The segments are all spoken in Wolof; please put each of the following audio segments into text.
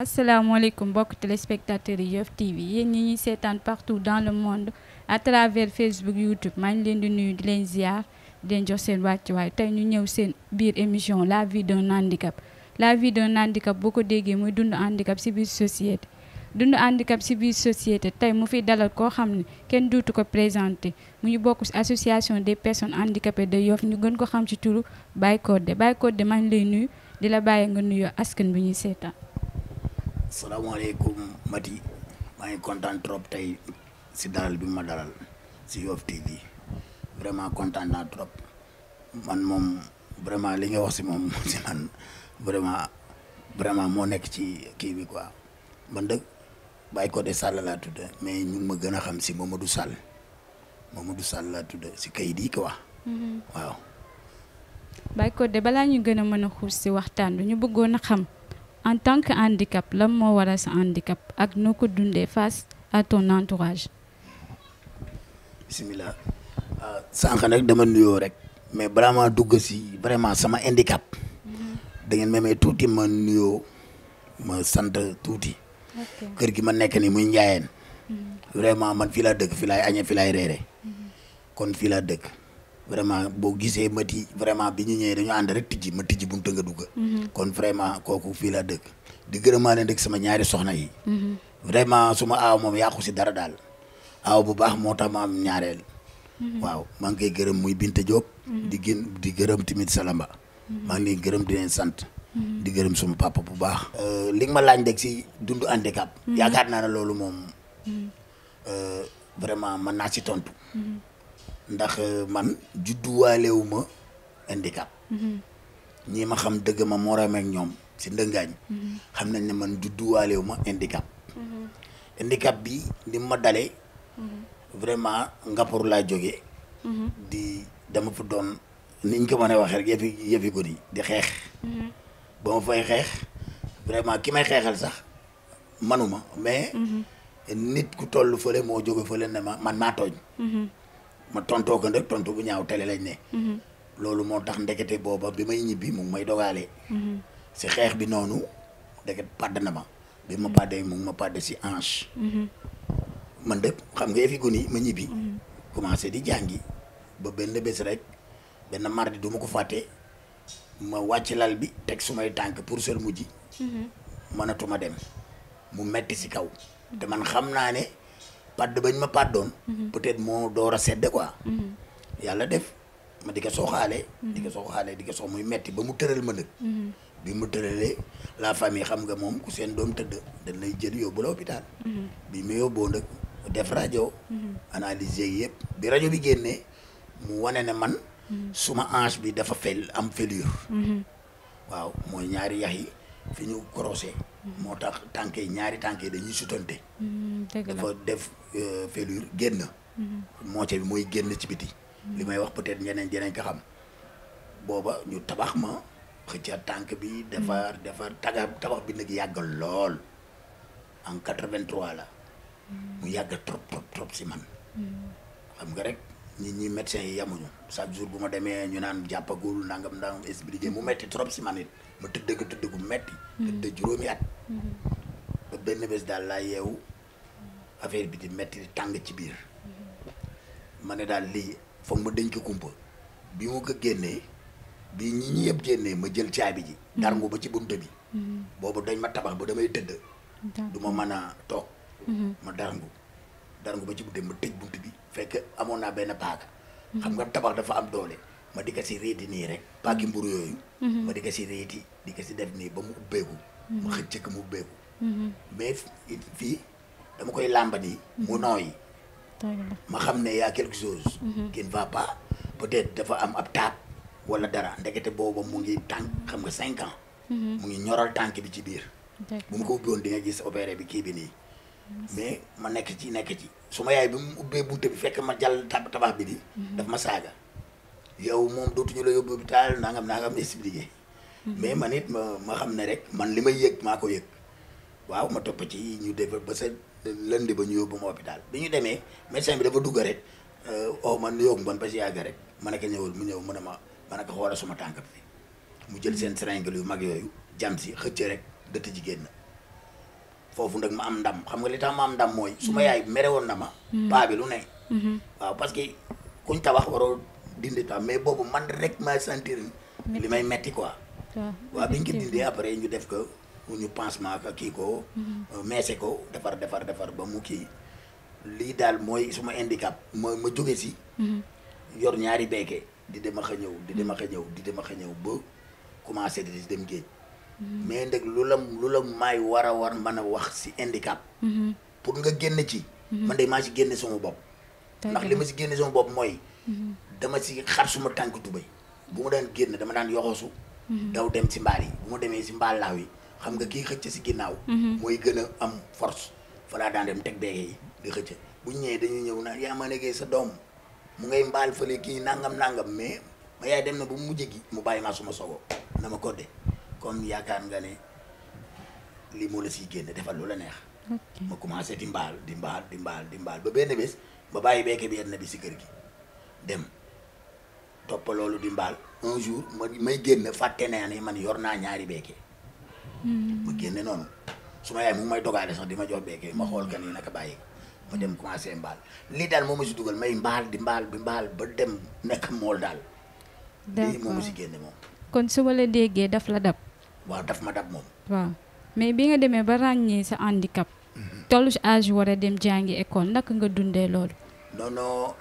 asalaamaaleykum mbokk téléspectateurs yi Yoff TV yéen ñi ñuy seetaan partout dans le monde à travers Facebook YouTube maa ngi leen di nuyu di leen ziar di leen jox seen wàccuwaay tey ñu ñëw seen biir émission la vie d'un handicap. La vie d'un handicap boo ko déggee muy dund handicap ci biir société dund handicap ci biir société tey mu fi dalal koo xam ne kenn duutu ko présenté mu ñu bokk ci association des personnes handicapées de Yoff ñu gën ko xam ci turu Baye Codé maa ngi lay nuyu di la bàyyi nga nuyoo askan bi ñuy seetaan. salaamaaleykum Mati maa ngi kontaan trop tey si dalal bi ma dalal si Yoff TV vraiment kontaan naa trop man moom vraiment li nga wax si moom si man vraiment moo nekk ci kii bi quoi man dëgg Baye Codé Sall laa tudd mais ñu ngi ma gën a xam si Mamadou Sall laa tudd si kayit yi quoi waaw. Baye Codé balaa ñu gën a mën a xuus si waxtaan bi ñu bëggoon a xam. En tant que handicap lan moo waral sa handicap ak noo ko dundee face à ton entourage. bisimilah sànq nag dama nuyoo rek mais balaa maa dugg si vraiment sama handicap da ngeen memee tuuti ma nuyoo ma sant tuuti. kër gi ma nekk ni muy Njaayeen vraiment man fii laa dëkk fii laay añee fii laay reere kon fii laa dëkk vraiment boo gisee Mati vraiment bi ñu ñëwee dañu ànd rek ma tijji buntu nga dugg. kon vraiment kooku fii laa dëkk di gërëmaa leen rek sama ñaari soxna yi. vraiment suma aaw moom yàqu si dara daal aaw bu baax moo tax ma am ñaareel. waaw maa ngi koy gërëm muy Binta Diop. di gërëm tamit Salamba. maa ngi leen gërëm di leen sant. di gërëm suma papa bu baax. li nga ma laaj rek si dundu handicap. yaakaar naa ne loolu moom vraiment mën naa si tontu. ndax man judduwaalewu ma handicap ñii ma xam dëgg ma moorame ak ñoom si ndëngaañ xam nañ ne man judduwaalewu ma handicap handicap bi ni ma dalee vraiment Ngapour laa jógee dama fa doon niñ ko mën a waxee rek yëfi ko ni di xeex ba ma fay xeex vraiment ki may xeexal sax manuma mais nit ku toll fële moo jóge fële ne man maa tooñ ma tontoo ko nag tontu bu ñaaw tele lañ ne. loolu moo tax ndekete booba bi may ñibbi mu ngi may dogaale. si xeex bi noonu ndeket padd na ma bi ma paddee mu ngi ma padd si hanche. man de xam nga yëfi guni ma ñibbi. commencé di jàngi ba benn bés rek benn mardi du ma ko fàtte ma wàcc lal bi teg sumay tànk pour sel mujji. mënatuma dem mu metti si kaw. te man xam naa ne. padd bañ ma paddoon peut-être moo door a sedd quoi yàlla def ma di ko sooxaale muy metti ba mu tëral ma nag bi mu tëralee la famille xam nga moom ku seen doom tëdd dañ lay jël yóbbu la hôpital bi mu yóbboo nag def rajo analyse yëpp bi rajo bi génnee mu wane ne man suma hanche bi dafa am fêlure waaw mooy ñaari yax yi fi ñu croisé moo tax tànk yi ñaari tànk yi dañuy sutante dafa def fêlure génn moitié bi mooy génn ci biti li may wax peut-être ñeneen ko xam booba ñu tabax ma xëcca tànk bi defar tabax bi nag yàggal lool en 83 la mu yàgg trop si man xam nga rek ñi médecins yi yamuñu chaque jour bu ma demee ñu naan jàppagul nangam expliqué mu metti trop si man it ma tëdd gu metti tëdd juróomi at ba benn bés daal laa yeewu affaire bi di metti di tàng ci biir ma ne daal lii foog ma dañ ko kumpa bi mu ko génnee bi ñi yëpp génnee ma jël caabi ji darngu ba ci buntu bi boobu dañ ma tabax ba damay tëdd du ma mën a toog ma darngu ba ci buntu bi ma tëj buntu bi fekk amoon naa benn paaka xam nga tabax dafa am doole ma di ko si réeti nii rek paaki mburu yooyu ma di ko si réeti di ko si def nii ba mu ubbeeku ma xëcc ko mu ubbeeku mais fii dama koy làmba nii mu nooyi ma xam ne y'a quelque chose qui ne va pas peut-être dafa am ab taab wala dara ndekete booba mu ngi tànk xam nga 5 ans mu ngi ñoral tànk bi ci biir bu ma ko ubbi woon di nga gis opéré bi kii bi nii mais ma nekk ci su ma yaay bi mu ubbee bunte bi fekk ma jàll tabax bi di daf ma saaga yow moom dootuñu la yóbbu hôpital nangam expliqué mais man it ma xam ne rek man li may yëg maa ko yëg waaw ma topp ci ñu def ba sa lundi ba ñu yóbbu ma hôpital bi ñu demee médecin bi dafa dugg rek man yóbbu man ba si yàgg rek ma ne ko ñëwal mu ñëw mu ne ma ne ko xoolal suma tànk bi mu jël seen seringue yu mag yooyu jam si xëcc rek dëtt ji génn foofu nag ma am ndam xam nga li tax ma am ndam mooy su ma yaay mere woon na ma paa bi lu ne waaw parce que kuñ tabax waroo dindi tax mais boobu man rek ma sentir li may metti quoi waaw biñ ko dindee après ñu def ko ñu pansement ka kii ko meese ko defar ba mu kii lii daal mooy suma handicap ma jóge si yor ñaari beeke di dem ak a ñëw ba commencé di dem géej mais nag lu la maay war a mën a wax si handicap pour nga génn ci man de maa si génne sama bopp ndax li ma si génne sama bopp mooy dama si xar suma tànk tubéy bu ma daan génn dama daan yoxosu daw dem si mbaal yi bu ma demee si mbaal laaw yi xam nga kii xëcc si ginnaaw mooy gën a am force fa laa daan dem teg beeke yi di xëcc bu ñëwee dañuy ñëw naan yaa ma nekkee sa doom mu ngay mbaal fële kii nangam mais ma yaay dem na ba mu mujj gi mu bàyyi maa suma sogo na ma kodde kon yaakaar nga ne lii moo la siy génne defal lu la neex ma commencé di mbaal ba benn bés ba bàyyi beeke bi yenn bi si kër gi dem toppa loolu di mbaal un jour may génn fàtte naa ne man yor naa ñaari beeke ma génne noonu su ma yaay mu may dogaale sax di ma jox beeke ma xool ka nii naka bàyyi ma dem commencé mbaal lii daal moo ma si dugal may mbaal ba dem nekk mool daal lii moo ma si génne moom kon su ma la déggee daf la dab waaw daf ma dab moom waaw mais bi nga demee ba ràññee sa handicap tollu si âge war a dem jàngi école naka nga dundee loolu non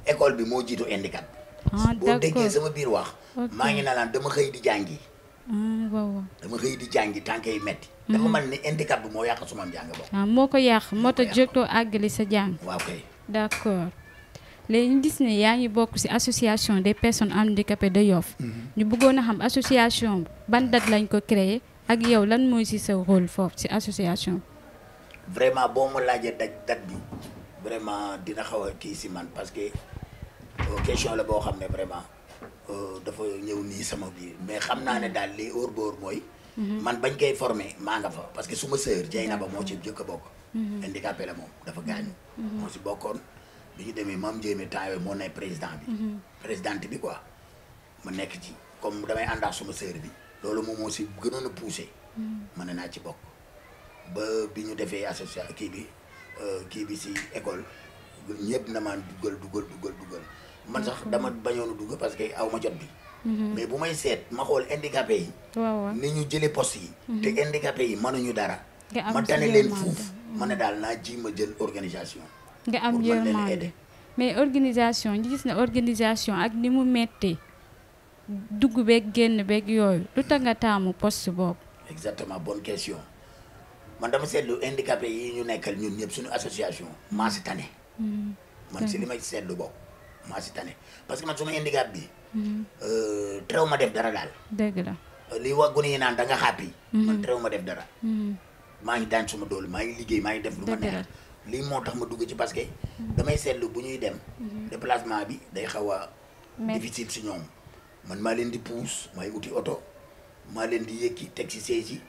école bi moo jiitu handicap boo d'accord déggee sama biir wax maa ngi na laan dama xëy di jàngi waaw dama xëy di jàngi tànk yi metti dafa man ni handicap bi moo yàq suma jàng bokk moo ko yàq moo tax jotoo àggali sa jàng waaw kay d'accord léegi ñu gis ne yaa ngi bokk ci association des personnes handicapées de Yoff ñu bëggoon a xam association ban date lañ ko créé ak yow lan mooy ci sa rôle foofu ci association vraiment boo ma laajee date bi vraiment dina xaw a kii ci man parce que question la boo xam ne vraiment dafa ñëw nii sama biir mais xam naa ne daal li óor boor mooy man bañ koy formé maa nga fa parce que suma sœur Dieynaba moo ci jëkk a bokk handicapé la moom dafa gaañu moo ci bokkoon bi ñu demee maam Ndiémé temps yooyu moo nekk présidente bi quoi ma nekk ci comme damay ànd ak suma sœur bi loolu moom moo si gënoon a poussé mën naa ci bokk ba bi ñu defee association kii bi si école ñëpp na maan dugal man sax dama bañoon a dugg parce que aw ma jot bi mais bu may seet ma xool handicapé yi ni ñu jëlee poste yi te handicapé yi mënuñu dara ma tane leen fuuf ma ne daal naa ji ma jël organisation nga am yërmande mais organisation ñu gis ne organisation ak ni mu mettee dugg beeg génn beeg yooyu lu tax nga taamu poste boobu exactement bonne question man dama seetlu handicapé yi ñu nekkal ñun ñëpp suñu association maa si tane man si li may seetlu bokk maa si tane parce que man suma handicap bi terew ma def dara daal dëgg la li waa gune yi naan da nga xàppi man terew ma def dara maa ngi daan suma doole maa ngi liggéey maa ngi def lu ma neex lii moo tax ma dugg ci parce que damay seetlu bu ñuy dem déplacement bi day xaw a difficile si ñoom man maa leen di puus maay uti oto maa leen di yëkki teg si seesi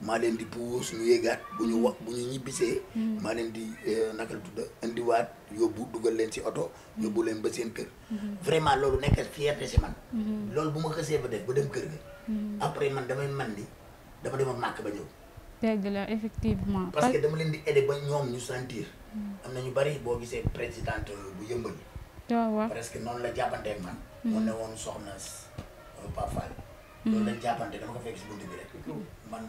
maa leen di puus ñu yéegaat bu ñu ñibbisee maa leen di naka la tudda indiwaat yóbbu dugal leen si oto yóbbu leen ba seen kër vraiment loolu nekk fierté si man loolu bu ma xësee ba def ba dem kër ga après man damay man ni dama demoon màkk ba ñëw dëgg la effectivement parce que dama leen di aider ba ñoom ñu sentir am na ñu bari boo gisee présidente bu yëmbal waaw presque noonu la jàppanteeg man mu ne woon soxna Pape Fall loolu lañ jàppante dama ko fekk si buntu bi rek man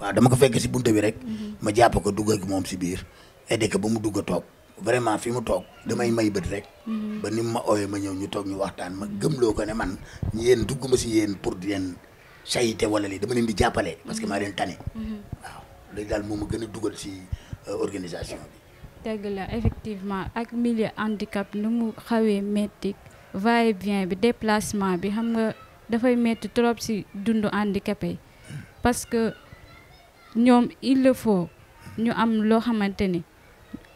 waaw dama ko fekk si buntu bi rek ma jàpp ko dugg ak moom si biir aider ko ba mu dugg a toog vraiment fi mu toog damay may bët rek ba ni ma ooyee ma ñëw ñu toog ñu waxtaan ma gëmloo ko ne man yéen dugg ma si yéen pour di leen sayite wala lii dama leen di jàppale parce que maa leen tane waaw léegi daal moom ma gën a dugal si organisation bi dëgg la effectivement ak milieu handicap nu mu xawee métti va et vient bi déplacement bi xam nga dafay métti trop si dundu handicapé parce que ñoom il le faut ñu am loo xamante ni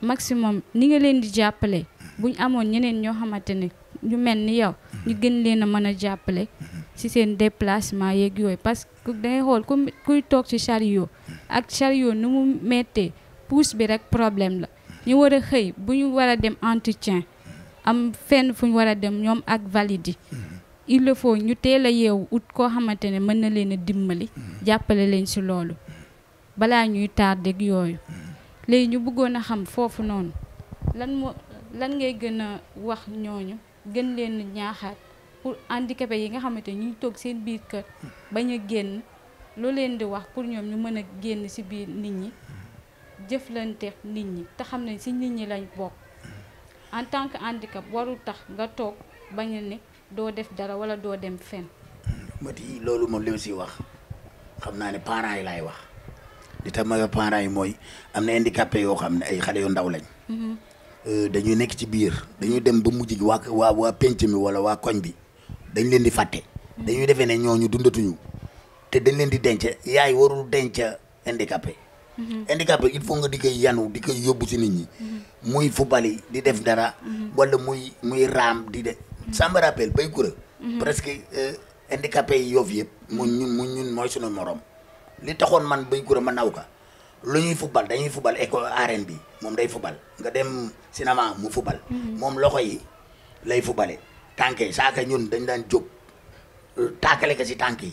maximum ni nga leen di jàppale buñ amoon ñeneen ñoo xamante ne ñu mel ni yow ñu gën leen a mën a jàppale ci seen déplacement yeeg yooyu parce que dangay xool kuy toog ci chariot ak chariot nu mu méttee pousse bi rek problème la ñu war a xëy bu ñu war a dem entretien am fenn fu ñu war a dem ñoom ak valide yi il le faut ñu teel a yeewu ut koo xamante ne mën na leen a dimbali jàppale leen ci loolu balaa ñuy tardé ak yooyu léegi ñu bëggoon a xam foofu noonu lan ngay gën a wax ñooñu gën leen ñaaxaat pour handicapé yi nga xamante ñu ngi toog seen biir kër bañ a génn loo leen di wax pour ñoom ñu mën a génn ci biir nit ñi jëflante nit ñi te xam ne ci nit ñi lañ bokk en tant que handicap warul tax nga toog bañ a ne doo def dara wala doo dem fenn. Mati loolu moom li ma siy wax xam naa ne parents yi laay wax li tax ma parents yi mooy am na handicapé yoo xam ne ay xale yu ndaw lañ. dañuy nekk ci biir dañuy dem ba mujj gi waa penc mi wala waa koñ bi dañ leen di fàtte. dañuy defee ne ñooñu dundatuñu te dañ leen di denc yaay warul denc handicapé. handicapé il faut nga di koy yanu di koy yóbbu ci nit ñi. muy fubali di def dara. wala muy raam di de. ça me rappelle Bay Koura. presque handicapé yi Yoff yëpp. ñun mooy sunu morom. li taxoon man Bay Koura ma naw ka lu ñuy fubal dañuy fubal école arène bi moom day fubal nga dem cinéma mu fubal. moom loxo yi lay fubale. tànk yi saaka ñun dañ daan jóg taakale ko ci tànk yi.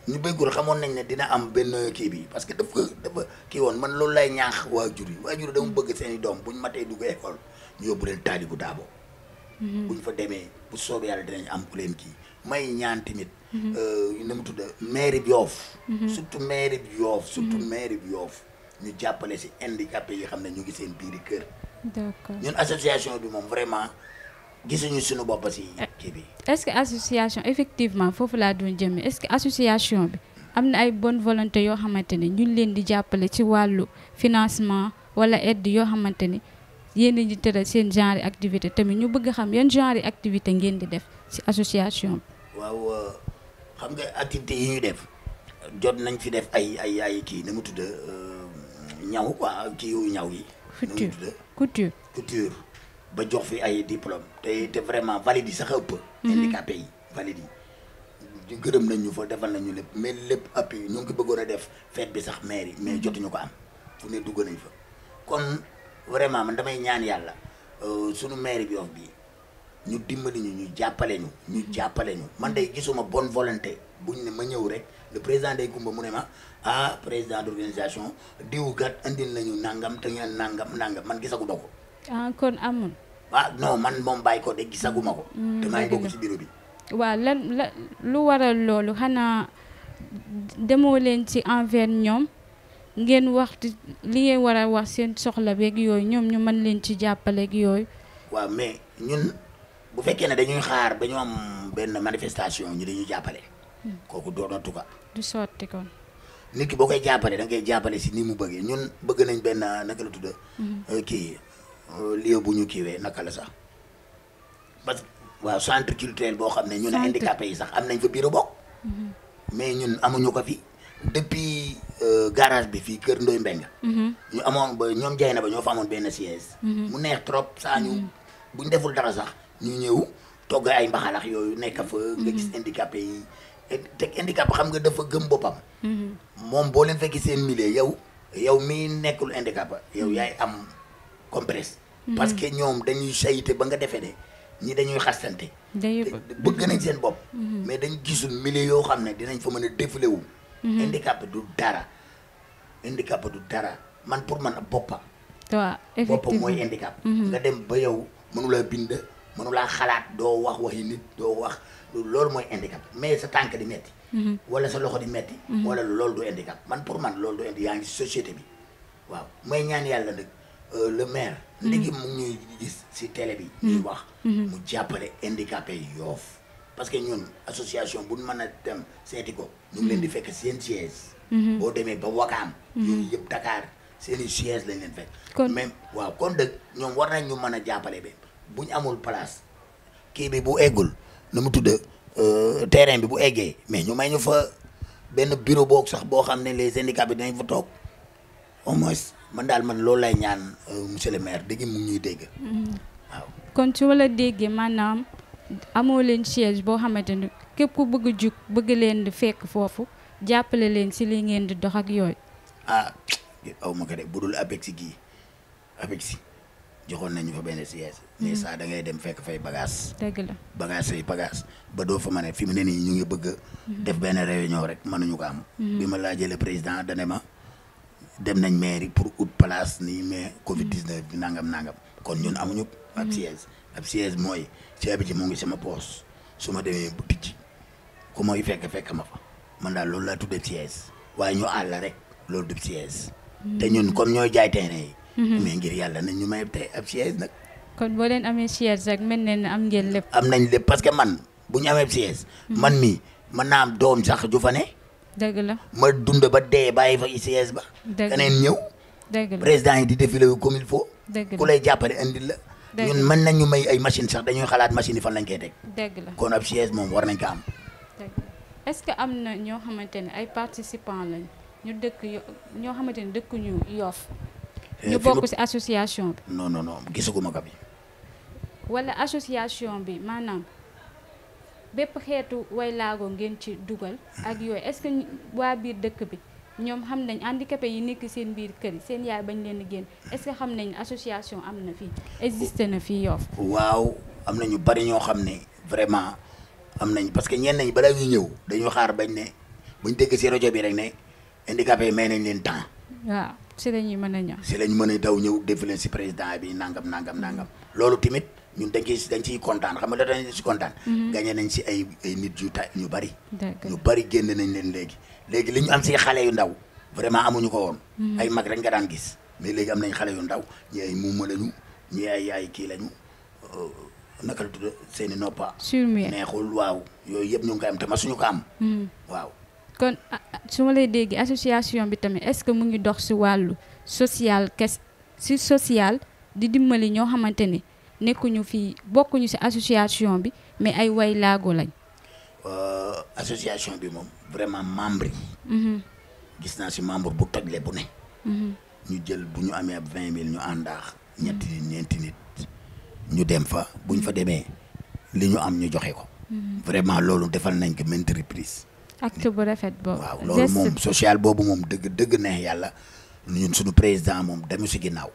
ñu Bay Koura xamoon nañ ne dina am benn kii bi parce que dafa kii woon man loolu lay ñaax waajur yi dama bëgg seen i doom buñ matee dugg école ñu yóbbu leen taali bu daabo. buñ fa demee bu soobee yàlla dinañ am ku leen kii may ñaan tamit. na mu tudd mairie bi Yoff. surtout mairie bi Yoff. ñu jàppale si handicapé yi xam ne ñu ngi seen biiri kër. d'accord ñun association bi moom vraiment gisuñu suñu bopp si kii bi. est-ce que association effectivement foofu laa doon jëmee est-ce que association bi am na ay bonne volonté yoo xamante ne ñu leen di jàppale ci wàllu financement wala aide yoo xamante ni yéen di tëral seen genre activité tamit ñu bëgg xam yan genre activité ngeen di def ci association bi. waaw xam nga activité yi ñuy def jot nañ fi def ay kii na mu tudd ñaw quoi kii yu ñaw yi. couture ba jox fi ay diplôme te vraiment valide yi sax ëpp. handicapé yi valide yi gërëm nañ ñu fa defal nañu lépp mais lépp appui ñu ngi ko bëggoon a def fête bi sax maire yi mais jotuñu ko am fu ne dugg nañ fa kon vraiment man damay ñaan yàlla sunu maire bi Yoff bi ñu dimbali ñu jàppale ñu man day gisuma bonne volonté buñ ne ma ñëw rek le président day kumba mu ne ma président d'organisation diw gat andil nañu nangam te ngeen nangam man gisaguma ko. kon amul. non man moom bàyyi ko de gisaguma ko. te maa ngi bokk ci bureau bi. waaw lu waral loolu xanaa demoo leen ci envers ñoom ngeen waxtu li ngeen war a wax seen soxla beeg yooyu ñoom ñu mën leen ci jàppaleeg yooyu. waaw mais ñun bu fekkee ne dañuy xaar ba ñu am benn manifestation ñu dañuy jàppale. kooku doonatu ko. du sotti kon. nit ki boo koy jàppale da ngay jàppale si ni mu bëggee ñun bëgg nañ benn naka la tudd. kii lieu bu ñu kiiwee naka la sax parce que waaw centre culturel boo xam ne ñun handicapé yi sax am nañ fa bureau bokk. mais ñun amuñu ko fi depuis garage bi fii Kër Ndoy Mbengue. ñu amoon ba ñoom jaay na ba ñoo fa amoon benn siège. mu neex trop saa ñu buñ deful dara sax ñu ñëw togg ay mbaxalax yooyu nekk fa. nga gis handicapé yi te handicapé xam nga dafa gëm boppam. moom boo leen fekki seen milieu yow mi nekkul handicapé yow yaay am compresse. parce que ñoom dañuy sayte ba nga defee ne ñi dañuy xastante. bëgg nañ seen bopp. mais dañ gisul milieu yoo xam ne dinañ fa mën a défilé wu. handicapé du dara man pour man boppam. waaw effectivement boppam mooy handicap. nga dem ba yow mënulaa bind mënulaa xalaat doo wax waxi nit doo wax loolu mooy handicap mais sa tànk di metti wala sa loxo di metti wala loolu du handicap man pour man loolu du handicap yaa ngi société bi waaw may ñaan yàlla nag le maire léegi mu ngi ñuy gis si télé bi ñuy wax mu jàppale handicapé yi Yoff parce que ñun association bu mën a dem seeti ko ñu ngi leen di fekk seen siège boo demee ba Wakaam yooyu yëpp Dakar seeni siège lañ leen fekk même waaw kon dëgg ñoom war nañ ñu mën a jàppale ba buñ amul place kii bi bu eggul na mu tudd terrain bi bu eggee mais ñu may ñu fa benn bureau boog sax boo xam ne les handicapés dinañ fa toog au moins man daal man loolu lay ñaan monsieur le maire dégg mu ngi ñuy dégg waaw kon su wala déggee maanaam amoo leen siège boo xamante ni képp ku bëgg a jug bëgg leen di fekk foofu jàppale leen si li ngeen di dox ak yooyu aw ma ko de bu dul APEX gii APEX joxoon nañu fa benn siège mais ça da ngay dem fekk fay bagage dëgg la bagage ba doo fa mën a fi mu ne nii ñu ngi bëgg def benn réunion rek mënuñu ko am bi ma laajee le président dane ma dem nañ mairie pour ut place nii mais Covid 19 bi nangam kon ñun amuñu ab siège mooy ceeb ji mu ngi sama poos su ma demee bu tijji ku may fekk ma fa man daal loolu laa tuddee siège waaye ñu àll rek loolu du siège te ñun comme ñooy jaay terrain yi mais ngir yàlla nañ ñu may tey ab siège nag. kon boo leen amee siège rek mel ne am ngeen lépp. am nañ lépp parce que man bu ñu amee siège man mii mën naa am doom sax ju fa ne. dëgg la ma dund ba dee bàyyi fa siège ba. keneen ñëw. dëgg la président yi di défilé wu comme il faut. ku lay jàppale indil la. ñun mën nañ ñu may ay machine sax dañuy xalaat machine yi fan lañ koy teg. dëgg la kon ab siège moom war nañ ko am. dëgg la est-ce que am na ñoo xamante ne ay participants lañ ñu dëkk ñoo xamante ne dëkkuñu Yoff. ñu bokk ci association bi. non gisaguma ko bi. wala association bi maanaam bépp xeetu waylaago ngeen ci dugal. ak yooyu est-ce que waa biir dëkk bi ñoom xam nañ handicapé yi nekk seen biir kër yi seen yaay bañ leen génn est-ce que xam nañ association am na fii existe na fii Yoff. waaw am na ñu bari ñoo xam ne vraiment am nañ parce que ñenn ñi balaa ñuy ñëw dañu xaar bañ ne buñ dégg ci rajo bi rek ne handicapé yi may nañ leen temps. waaw si la ñuy mën a ñëw. si lañ mën a daw ñëw défilé ci président bi nangam. loolu tamit ñun dañ ciy kontaan xam nga dañ ci kontaan. gagné nañ ci ay nit ñu bari. ñu bari génn nañ leen léegi li ñu am ci xale yu ndaw vraiment amuñu ko woon. ay mag rek nga daan gis mais léegi am nañ xale yu ndaw ñi ay muuma lañu ñi ay kii lañu naka la tudd seeni noppa. neexul waaw yooyu yëpp ñu ngi koy am te masuñu ko am. waaw. kon su ma lay déggee association bi tamit est-ce que mu ngi dox ci wàllu social di dimbali ñoo xamante ni nekkuñu fii bokkuñu ci association bi mais ay way laago lañ. association bi moom vraiment membre yi. gis naa ci membre bu tojle bu ne. ñu jël bu ñu amee ab 20 000 ñu àndaax ñeenti nit ñu dem fa buñ fa demee li ñu am ñu joxe ko. vraiment loolu defal nañ ko maintes reprises. acte bu rafet boobu. waaw loolu moom social boobu moom dëgg neex yàlla ñun suñu président moom demu ci ginnaaw.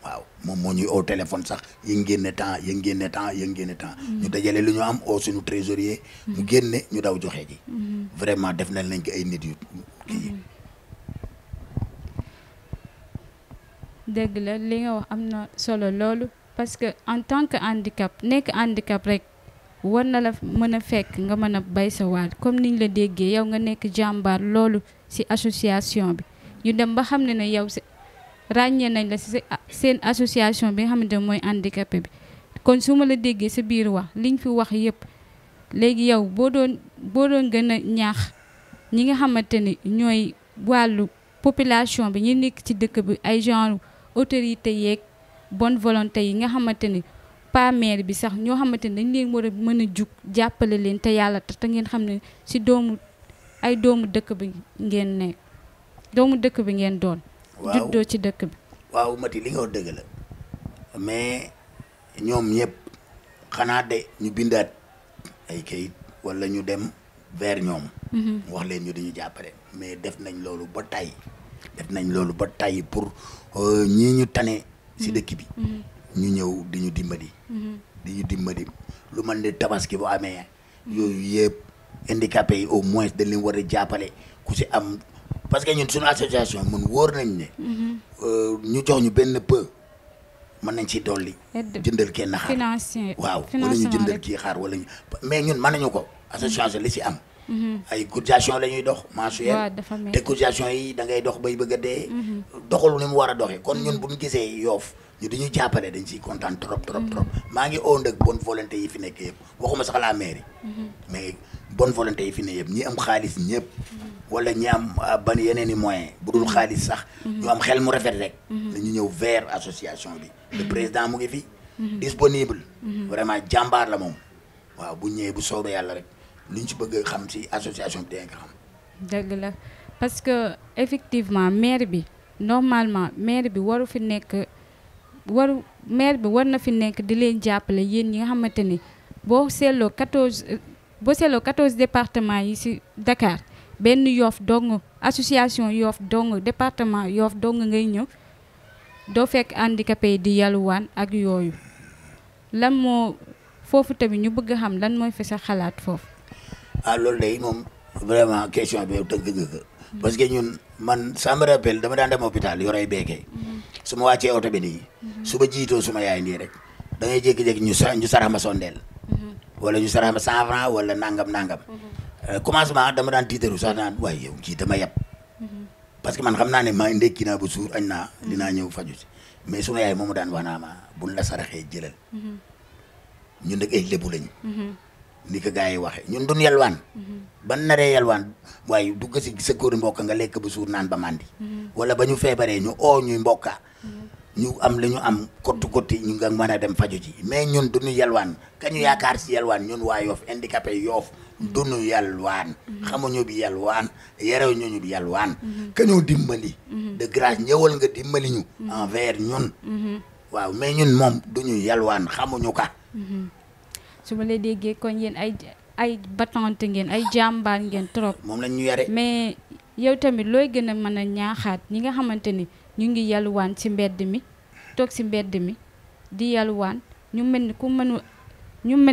waaw moom moo ñuy au téléphone sax yëngu génne temps. ñu dajale lu ñu am au suñu trésorier. mu génne ñu daw joxe ji. vraiment def nañ lañ ko ay nit yu kii. dëgg la li nga wax am na solo loolu parce que en tant que nekk handicap rek war na la mën a fekk nga mën a bay sa waar comme niñ la déggee yow nga nekk jàmbaar loolu ci association bi ñu dem ba xam ne yow ràññee nañ la ci seen association bi nga xamante ne mooy handicapé bi kon su ma la déggee sa biir wax liñ fi wax yépp léegi yow boo doon gën a ñaax ñi nga xamante ni ñooy wàllu population bi ñi nekk ci dëkk bi ay genre autorité yeeg bonne volonté yi nga xamante ni pas maire bi sax ñoo xamante ni dañ leen war a mën a jug jàppale leen te yàlla tax te ngeen xam ne ci doomu dëkk bi ngeen nekk doomu dëkk bi ngeen doon. juddoo ci dëkk bi. waaw Mati li nga wax dëgg la mais ñoom ñëpp xanaa de ñu bindaat ay kayit walla ñu dem vers ñoom. wax leen ñu dañu jàppale mais def nañ loolu ba tey pour ñii ñu tane ci dëkk bi. ñu ñëw di ñu dimbali. lu man ne tabaski bu amee yooyu yëpp handicapé yi au moins dañ leen war a jàppale ku ci am. parce que ñun suñu association mun wóor nañ ne. ñu jox ñu benn peu mën nañ ci dolli. jëndal kenn xaar financier waaw wala ñu jëndal kii xaar wala ñu mais ñun mën nañu ko association li ci am. ay cotisation la ñuy dox mensuel te cotisation yi da ngay dox bay bëgg a dee. doxul ni mu war a doxee kon ñun bu ñu gisee Yoff ñu dañuy jàppale dañ ciy kontaan trop. maa ngi oo nag bonne volonté yi fi nekk yëpp waxuma sax la mairie. mais bonne volonté yi fi ne yëpp ñi am xaalis ñëpp. wala ñi am ban yeneen i moyen bu dul xaalis sax. ñu am xel mu rafet rek. dañu ñëw vers association bi. le président mu ngi fi. disponible. vraiment jàmbaar la moom. waaw bu ñëwee bu soobee yàlla rek luñ ci bëgg xam ci association bi dinañ ko xam. dëgg la parce que effectivement maire bi normalement maire bi war na fi nekk di leen jàppale yéen ñi nga xamante ni boo seetloo 14 départements yi ci Dakar. benn Yoff dong association Yoff dong département Yoff dong ngay ñëw doo fekk handicapé yi di yalwaan ak yooyu lan moo foofu tamit ñu bëgg a xam lan mooy fi sa xalaat foofu. loolu day moom vraiment question bi yow tëgg nga ko parce que ñun man ça me rappelle dama daan dem hôpital yorey beekee su ma wàccee oto bi nii su ma jiitoo suma yaay nii rek da ngay jékki-jékki ñu sarax ma sondeel wala ñu sarax ma 100 francs wala nangam commencement dama daan tiitaru sax naan waaye yow kii dama yab parce que man xam naa ne maa ndekki naa ba suur añ naa dinaa ñëw faju si mais suma yaay moomu daan wax naa ma buñ la saraxee jëlal ñun nag ay lébu lañ ni ko gars yi waxee ñun duñ yalwaan ban naree yalwaan waaye dugg si sa kóori mbokk nga lekk ba suur naan ba màndi wala ba ñu feebaree ñu ñuy mbokka ñu am li ñu am kotti ñu nga mën a dem faju ci mais ñun duñu yalwaan kañu yaakaar si yalwaan ñun waa Yoff handicapé Yoff duñu yalwaan xamuñu bi yalwaan yarew ñu bi yalwaan kañoo dimbali de grâce ñëwal nga dimbali ñu envers ñun waaw mais ñun moom duñu yalwaan xamuñu ka su ma la déggee kon yéen ay battante ngeen ay jàmbaar ngeen trop moom lañ ñu yare mais yow tamit looy gën a mën a ñaaxaat ñi nga xamante ni ñu ngi yalwaan ci mbedd mi toog ci mbedd mi di yalwaan ñu mel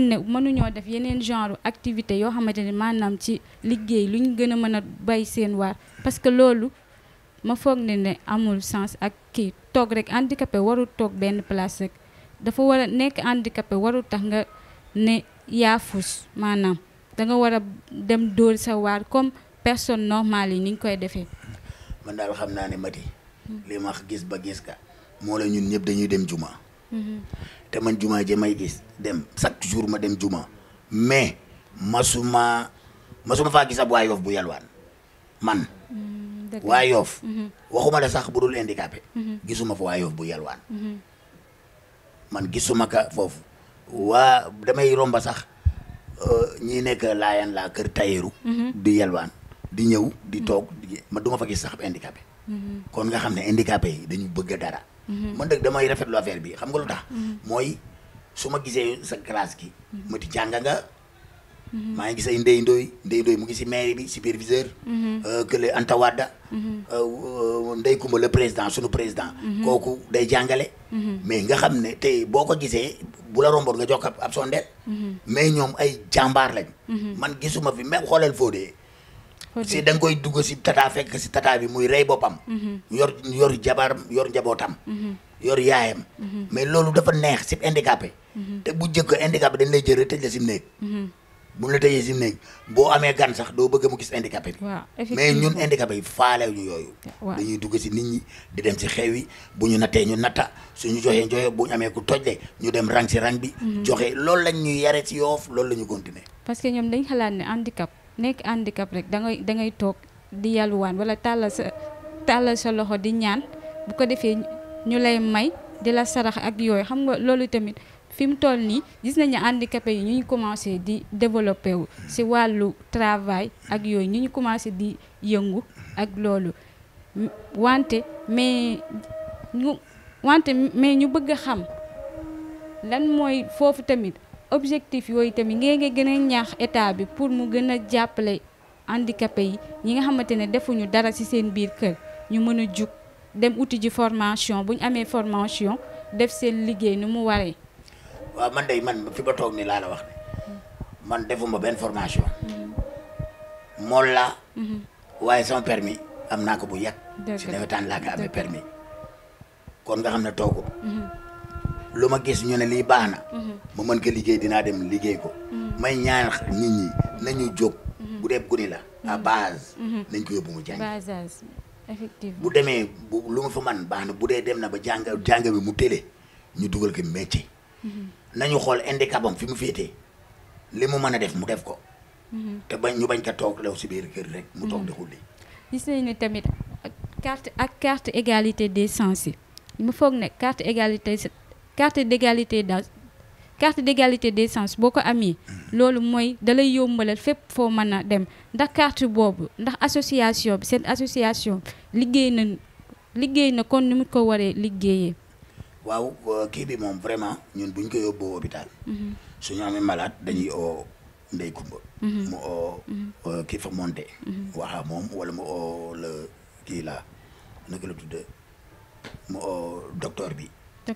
ne mënuñoo def yeneen genre activité yoo xamante ni maanaam ci liggéey lu ñu gën a mën a bay seen waar parce que loolu ma foog ne amul sens ak kii toog rek handicapé warul toog benn place rek dafa war a nekk handicapé warul tax nga ne yaafus maanaam danga war a dem dóor sa waar comme personne normale yi ni ñu koy defee. man daal xam naa ne Mati li ma gis ba gis ka moo la ñun ñëpp dañuy dem juma te man juma ji may gis dem chaque jour ma dem juma mais masuma faa gis ab waa Yoff bu yalwaan man waa Yoff waxuma la sax bu dul handicapé gisuma fa waa Yoff bu yalwaan man gisuma ka foofu waa damay romba sax ñi nekk laayan laa kër tayeeru di yalwaan di ñëw di toog ma duma fa gis sax handicapé kon nga xam ne handicapé yi dañu bëgg dara man dëgg damay rafetlu affaire bi xam nga lu tax mooy su ma gisee sa classe gi ma di jàng nga maa ngi gis ay ndey ndoy mu ngi si mairie bi superviseur kële Anta Wadda Ndey Kumba le président sunu président kooku day jàngale mais nga xam ne tey boo ko gisee bu la romboon nga jox ab sondeel mais ñoom ay jàmbaar lañ man gisuma fi même xoolal Fodé si da nga koy dugg si tata fekk si tata bi muy rey boppam yor jabar yor njabootam yor yaayam mais loolu dafa neex si handicapé te bu jëkk handicapé dañ lay jël tëj la si néeg bu ñu la tëjee si néeg boo amee gan sax doo bëgg mu gis handicapé bi mais ñun handicapé yi faalew ñu yooyu dañuy dugg si nit ñi di dem si xew yi bu ñu nattee ñu natta suñu joxee joxe bu ñu amee ku tojle ñu dem rang si rang bi joxe loolu lañ ñuy yare si Yoff loolu la ñu continuer parce que ñoom dañ xalaat ne nekk handicap rek da ngay toog di yalwaan wala tàllal sa loxo di ñaan bu ko defee ñu lay may di la sarax ak yooyu xam nga loolu tamit fi mu toll nii gis nañu handicapé yi ñu ngi commencé di développé wu si wàllu travail ak yooyu ñu commencé di yëngu ak loolu wante mais ñu bëgg a xam lan mooy foofu tamit objectif yooyu tamit ngeen nga gën a ñaax état bi pour mu gën a jàppale handicapé yi ñi nga xamante ne defuñu dara ci seen biir kër ñu mën a jug dem uti ji formation bu ñu amee formation def seen liggéey ni mu waree. waaw man fi ba toog ni laa la wax ne man defuma benn formation mool la waaye sama permis am naa ko bu yàgg si nawetaan laa ko amee permis kon nga xam ne toogu lu ma gis ñu ne lii baax na ma mën ko liggéey dinaa dem liggéey ko may ñaan nit ñi nañu jóg bu dee guni la à base nañ ko yóbbu mu jàng effectivement bu demee lu ma fa man baax na bu dee dem na ba jàng bi mu télé ñu dugal ko métier nañu xool handicapam fi mu féetee li mu mën a def mu def ko te ñu bañ ko toog lew si biir kër rek mu toog di xulli gis nañu ne tamit carte égalité des chances yi mu foog ne carte d'égalité des chances boo ko amee loolu mooy dalay yombalal fépp foo mën a dem ndax carte boobu ndax association bi seen association liggéey na kon ni mu ko waree liggéeyee. waaw kii bi moom vraiment ñun buñ ko yóbboo hôpital suñu amee malade dañuy oo Ndey Kumba mu oo kii fa monté waxa moom wala mu oo la kii la naka la tudde mu oo docteur bi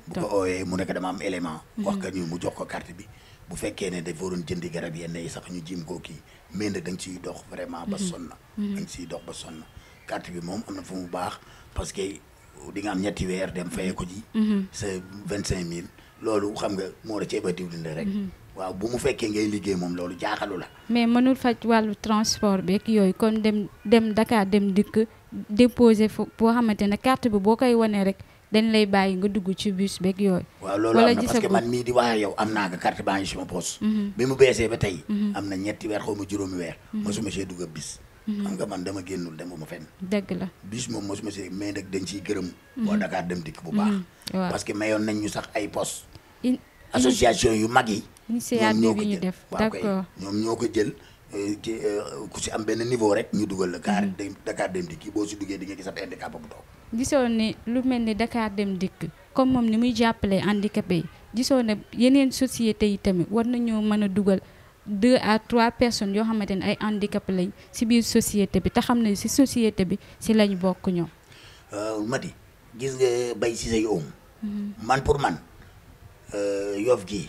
bu ko ooyee mu nekk dama am élément wax ka ñu mu jox ko carte bi bu fekkee ne dafa waroon jëndi garab yenn yi sax ñu jiim koo kii mais nag da nga ciy dox vraiment ba sonn da nga ciy dox ba sonn carte bi moom am na fu mu baax parce que di nga am ñetti weer dem fayee ko ji. sa 25000 loolu xam nga moo la ceeba diwlin la rek. waaw bu mu fekkee ngay liggéey moom loolu jaaxalu la. mais mënul faj wàllu transport beeg yooyu kon dem Dakar dem dikk déposer fo boo xamante ne carte bi boo koy wanee rek dañ lay bàyyi nga dugg ci bus beeg yooyu. waaw loolu am na parce que man mii di wax yow am naa nga carte baa ngi sama poche. bi mu beesee ba tey. am na ñetti weer xaw ma juróomi weer. mosuma see dugg bis. xam nga man dama génnul demuma fenn. dëgg la bis moom mosuma see mais nag dañ ciy gërëm. waa Dakar dem dikk bu baax. parce que mayoon nañ ñu sax ay poste association yu mag yi. initiative bi ñu def d'accord ñoom ñoo ko jël ku si am benn niveau rek ñu dugal la Dakar dem dikk boo si duggee di nga gis ab handicap bu toog. gisoo ne lu mel ni Dakar dem dikk comme moom ni muy jàppalee handicapé yi gisoo ne yeneen société yi tamit war nañoo mën a dugal 2 à 3 personnes yoo xamante ne ay handicapé lañ si biir société bi te xam ne si société bi si lañ bokk ñoom. Mati gis nga bay si say oom. man pour man. Yoff gii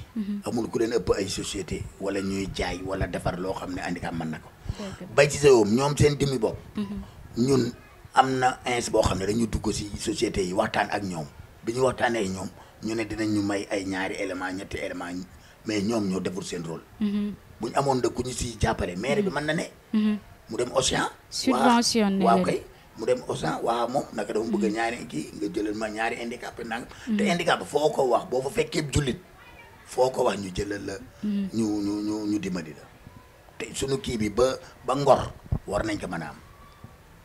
amul ku leen ëpp ay société wala ñuy jaay wala defar loo xam ne handicap mën na ko bay ci sa yoom ñoom seen dimi bopp ñun am na ins boo xam ne dañu dugg si société yi waxtaan ak ñoom bi ñu waxtaanee ñoom ñu ne dinañ ñu may ay ñaari élément ñetti élément mais ñoom ñoo deful seen rôle buñ amoon da ku ñu si jàppale maire bi mën na ne mu dem Auchan subventionné waaw kay mu dem Auchan waaw moom naka dama bëgg ñaari kii nga jëlal ma ñaari handicapé nang te handicapé foo ko wax boo fa fekkee jullit foo ko wax ñu jëlal la ñu dimbali la te suñu kii bi ba Ngor war nañ ko mën a am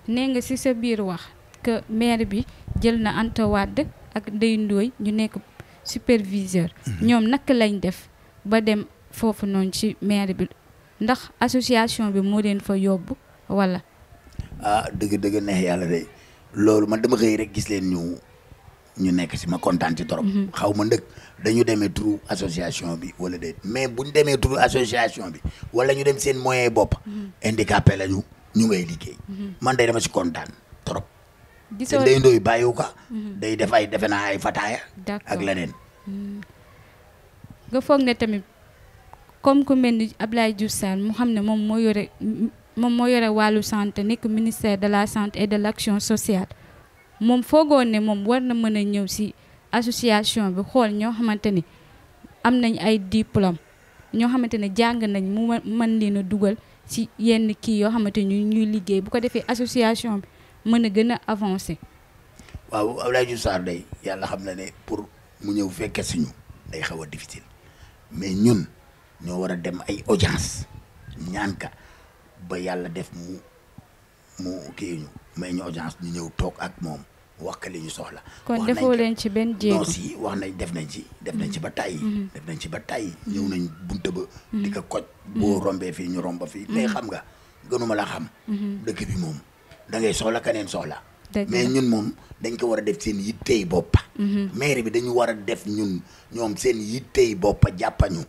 nee nga ci sa biir wax que maire bi jël na Anta Wade ak Ndeye Ndoye ñu nekk superviseur ñoom naka lañ def ba dem foofu noonu ci maire bi ndax association bi moo leen fa yóbbu wala dëgg neex yàlla de loolu man dama xëy rek gis leen ñu nekk si ma kontaan ci trop xaw ma ndëkk dañu demee turu association bi wala déet mais buñ demee turu association bi wala ñu dem seen moyen bopp handicapé lañu ñu ngay liggéey man day dama si kontaan trop te Ndeye Ndoye bàyyiwu ko day def ay defe naa ay fataaya ak leneen nga foog ne tamit comme ku mel ni Abdoulaye Diouf Sarr mu xam ne moom moo yore wàllu santé nekk ministère de la santé et de l'action sociale moom foogoon ne moom war na mën a ñëw ci association bi xool ñoo xamante ni am nañ ay diplôme ñoo xamante ne jàng nañ mu mën leen a dugal ci yenn kii yoo xamante ni ñuy liggéey bu ko defee association bi mën a gën a avancer. waaw Abdoulaye Diouf Sarr day yàlla xam na ne pour mu ñëw fekke si ñu day xaw a difficile mais ñun ñoo war a dem ay audience ñaan ka ba yàlla def mu kii ñu may ñu audience ñu ñëw toog ak moom wax ka li ñu soxla. kon defoo leen ci benn jéego non si wax nañ def nañ ci ba tàyyi. def nañ ci ba tàyyi ñëw nañ bunta ba. di ko koj boo rombee fii ñu romba fii mais xam nga gënuma la xam. dëkk bi moom da ngay soxla keneen soxla. mais ñun moom dañ ko war a def seen yittey boppa maire bi dañu war a def ñoom seen yittey boppa jàppañu.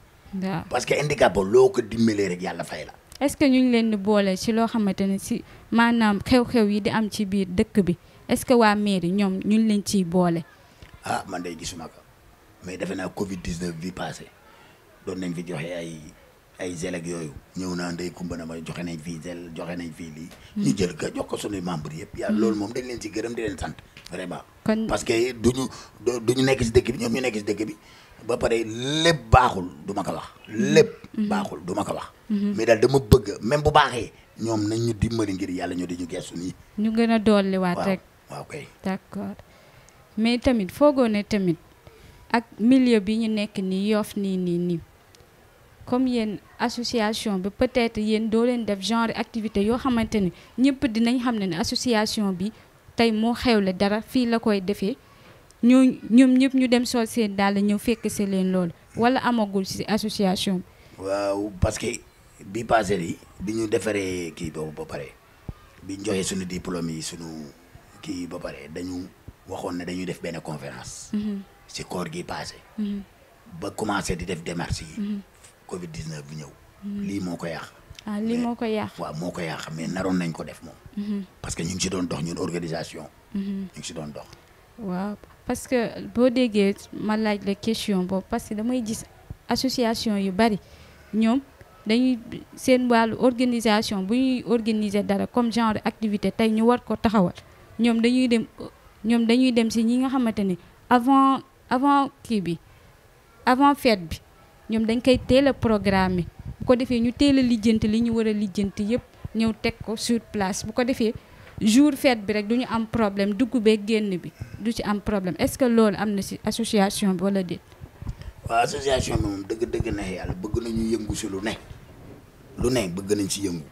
parce que handicap loo ko dimbalee rek yàlla fay la. est-ce que ñu ngi leen di boole ci loo xamante ne ci maanaam xew-xew yi di am ci biir dëkk bi est-ce que waa mairie ñoom ñu ngi leen ciy boole. man day gisuma ko mais defe naa Covid 19 bi passé doon nañ fi joxe ay gel ak yooyu ñëw naa ndey kumba na ma joxe nañ fii gel joxe nañ fii lii. ñu jël ko jox ko sunuy membres yëpp. yàlla loolu moom dañ leen ci gërëm di leen sant vraiment. parce que duñu nekk ci dëkk bi ñoom ñu nekk ci dëkk bi. ba pare lépp baaxul du ma ko wax lépp baaxul du ma ko wax mais daal dama bëgg même bu baaxee ñoom nañ ñu dimbali ngir yàlla ñu di ñu gestu nii ñu gën a dolliwaat rek waaw kay d'accord mais tamit foogoo ne tamit ak milieu bi ñu nekk nii Yoff nii comme yéen association bi peut-être yéen doo leen def genre activité yoo xamante ni ñëpp dinañ xam ne association bi tey moo xewle dara fii la koy defee ñoom ñëpp ñu dem sol seen daal ñëw fekk si leen loolu wala amagul ci association bi. waaw parce que bi passé yi bi ñu defaree kii boobu ba pare bi ñu joxee suñu diplôme yi suñu kii ba pare dañu waxoon ne dañuy def benn conférence. ci koor gi passé. ba commencé di def démarche yi. Covid 19 bi ñëw. lii moo ko yàq. lii moo ko yàq. waaw moo ko yàq mais naroon nañ ko def moom. parce que ñu ngi ci doon dox ñun organisation. ñu ngi ci doon dox. waaw parce que boo déggee ma laaj la question boobu parce que damay gis association yu bari ñoom dañuy seen wàllu organisation bu ñuy organiser dara comme genre activité tey ñu war ko taxawal ñoom dañuy dem si ñi nga xamante ni avant kii bi avant fête bi ñoom dañ koy teel a programmer bu ko defee ñu teel a lijjanti li ñu war a lijjanti yëpp ñëw teg ko sur place bu ko defee jour fête bi rek du ñu am problème dugg beeg génn bi du ci am problème est-ce que loolu am na ci association bi wala déet. waaw association bi moom dëgg-dëgg na yàlla bëgg nañu yëngu ci lu ne bëgg nañ ci yëngu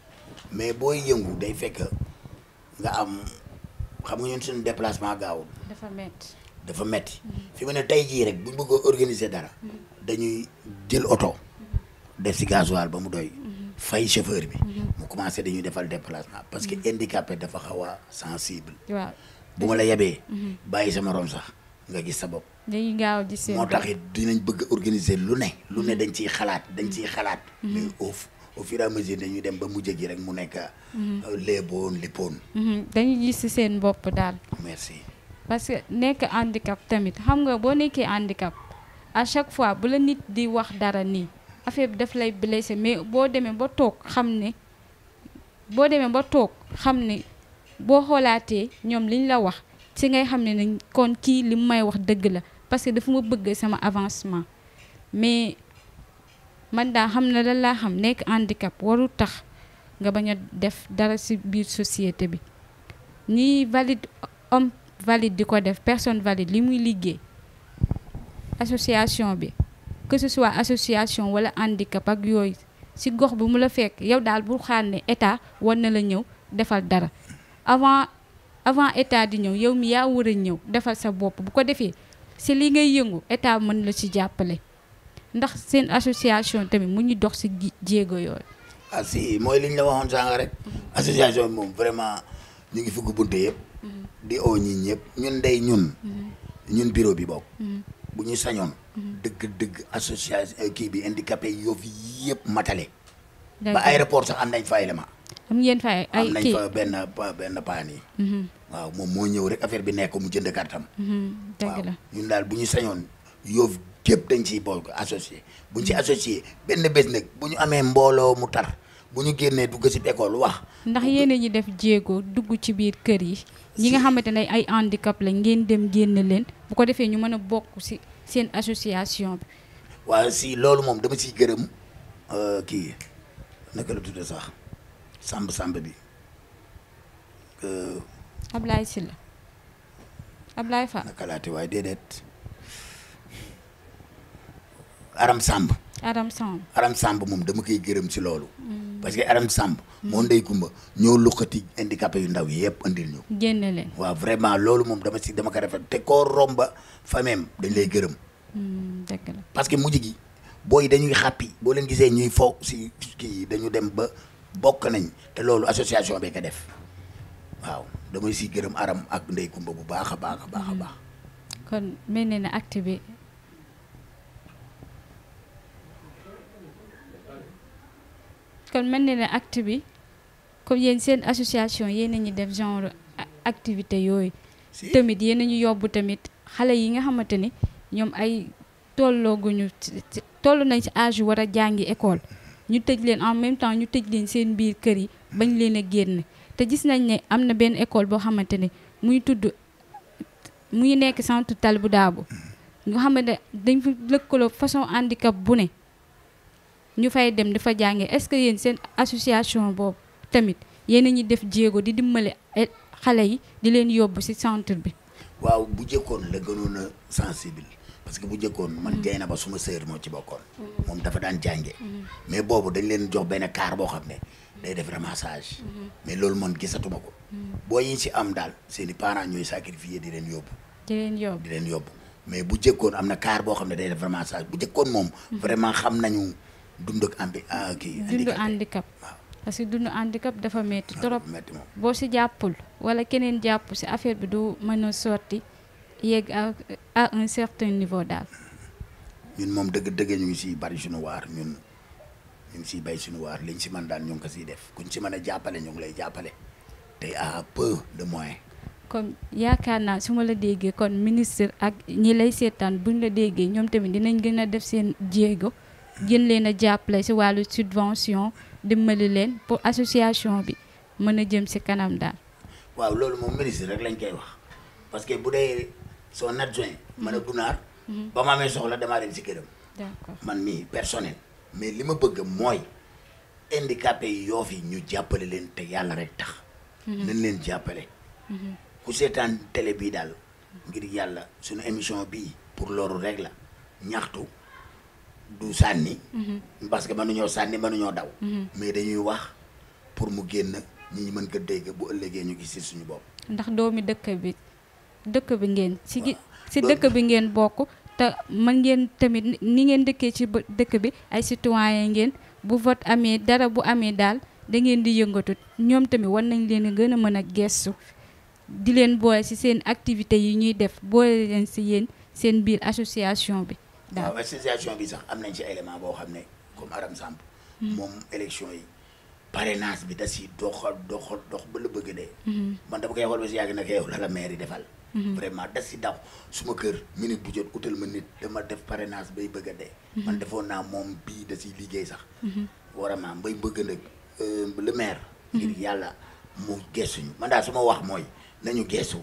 mais booy yëngu day fekk nga am xam nga ñun suñu déplacement gaawul. dafa metti fi mu ne tey jii rek bu ñu bëgg a organiser dara dañuy jël oto def ci gasoil ba mu doy fay chauffeur bi mu commencé dañuy defal déplacement parce que handicapé dafa xaw a sensible. waaw bu ma la yebee bàyyi sama morom sax nga gis sa bopp. dañuy gaaw di seen moo tax it dinañ bëgg organiser lu ne dañ ciy xalaat mais au fur et à mesure dañuy dem ba mujj gi rek mu nekk léeboon lippoon. dañuy gis ci seen bopp daal. merci. parce que nekk handicap tamit xam nga boo nekkee handicap à chaque fois bu la nit di wax dara nii affaire bi daf lay blessé mais boo demee ba toog xam ne boo xoolaatee ñoom liñ la wax ci ngay xam ne ni kon kii li may wax dëgg la parce que dafa ma bëgg sama avancement mais man daa xam ne lan laa xam nekk handicap warul tax nga bañ a def dara ci biir société bi ñi valide homme valide di ko def personne valide li muy liggéey association bi que ce soit association wala handicap ak yooyu ci gox bi mu la fekk yow daal bu xaar ne état war na la ñëw defal dara avant état di ñëw yow mi yaa war a ñëw defal sa bopp bu ko defee ci li ngay yëngu état mën la ci jàppale ndax seen association tamit mu ñu dox ci jéego yooyu. ah si mooy li ñu la waxoon sànq rek association bi moom vraiment ñu ngi fugg bunte yëpp. di oo ñi ñëpp ñun bureau bi bokk bu ñu sañoon dëgg association kii bi handicapé Yoff yëpp matale ba aéroport sax am nañ fa élément am ngeen fa ay am nañ fa benn paan yi waaw moom moo ñëw rek affaire bi nekk mu jënd kartam waaw ñun daal bu ñu sañoon Yoff képp dañ ciy bokk associé bu ñu ci associé benn bés nag bu ñu amee mbooloo mu tar bu ñu génnee dugg ci école wax ndax yéen ñi def jéego dugg ci biir kër yi ñi nga xamante ne ay handicap la ngeen dem génn leen bu ko defee ñu mën a bokk ci seen association bi. waaw si loolu moom dama ciy gërëm kii naka la tudde sax samb bi. Ablaye Sylla Ablaye Fall. naka laate waaye déedéet Aram Samb moom dama koy gërëm ci loolu. parce que Aram Samb. moo ndey kumba ñoo luqati handicapé yu ndaw yi yëpp andil ñu. génne leen waaw vraiment loolu moom dama ko rafet te koo romba fameem dañ lay gërëm. dëgg la parce que mujj gi booy dañuy xàppi boo leen gisee ñuy fo ci kii dañu dem ba bokk nañ te loolu association bi ko def waaw damay ci gërëm Aram ak ndey kumba bu baax a baax. kon mel na ne acte bi. kon mel na ne acte bi comme yéen seen association yéen a ñu def genre activité yooyu tamit yéen a ñu yóbbu tamit xale yi nga xamante ni ñoom ay toll nañ ci âge yu war a jàngi école ñu tëj leen en même temps ñu tëj leen seen biir kër yi bañ leen a génn te gis nañ ne am na benn école boo xamante ne muy nekk centre Talibou Dabo nga xamante dañ fa lëkkaloo façon handicap bu ne ñu fay dem dafa jàngee est-ce que yéen seen association boobu tamit yéen a ñuy def jéego di dimbale xale yi di leen yóbbu ci centre bi. waaw bu jëkkoon la gënoon a sensible parce que bu jëkkoon man jay na ba suma sœur moo ci bokkoon. moom dafa daan jàngee. mais boobu dañ leen jox benn car boo xam ne day def ramassage. mais loolu man gisatuma ko. boo yi ci am daal seeni parents ñooy sacrifier di leen yóbbu. mais bu jëkkoon am na car boo xam ne day def ramassage bu jëkkoon moom. vraiment xam nañu. dund handicap waaw parce que dund handicap dafa metti trop boo ci jàppul wala keneen jàpp ci affaire bi du mën a sotti yegg à un certain niveau daal. ñun moom dëgg ñu ngi ciy bari suñu waar ñu ngi ciy bay suñu waar liñ ci mën daal ñu ngi ko ciy def kuñ ci mën a jàppale ñu ngi lay jàppale te à peu de moyens. comme yaakaar naa su ma la déggee kon ministre ak ñi lay seetaan buñ la déggee ñoom tamit dinañ gën a def seen jéego gën leen a jàppale si wàllu subvention dimbali leen pour association bi mën a jëm si kanam daal. waaw loolu moom ministre rek lañ koy wax parce que bu dee son adjoint man a Dunaar ba ma amee soxla damaa dem si këram. d'accord man mii personnel mais li ma bëgg mooy handicapé yi yoo fi ñu jàppale leen te yàlla rek tax. nañ leen jàppale. ku seetaan télé bii daal ngir yàlla suñu émission bii pour loolu rek la ñaxtu du sànni. parce que mënuñoo sànni mënuñoo daw. mais dañuy wax pour mu génn ñi mën ko dégg bu ëllëgee ñu gis ci suñu bopp. ndax doomi dëkk bi ngeen si dëkk bi ngeen bokk te mën ngeen tamit ni ngeen dëkkee ci dëkk bi ay citoyen ngeen bu vote amee dara bu amee daal da ngeen di yëngatu ñoom tamit war nañ leen gën a mën a gestu di leen boole ci seen activité yi ñuy def boole leen ci yéen seen biir association bi. waaw association bi sax am nañ ci élément boo xam ne comme Aram Samb moom élection yi parrainage bi da si dox ba la bëgg dee. man dama koy xool ba si yàgg na yow la maire yi defal. vraiment da si daw suma kër minute bu jot utal ma nit dama def parrainage bay bëgg a dee. man defoon naa moom bii da siy liggéey sax. vraiment bay bëgg nag le maire. ngir yàlla mu gestuñu man daal su ma wax mooy nañu gestu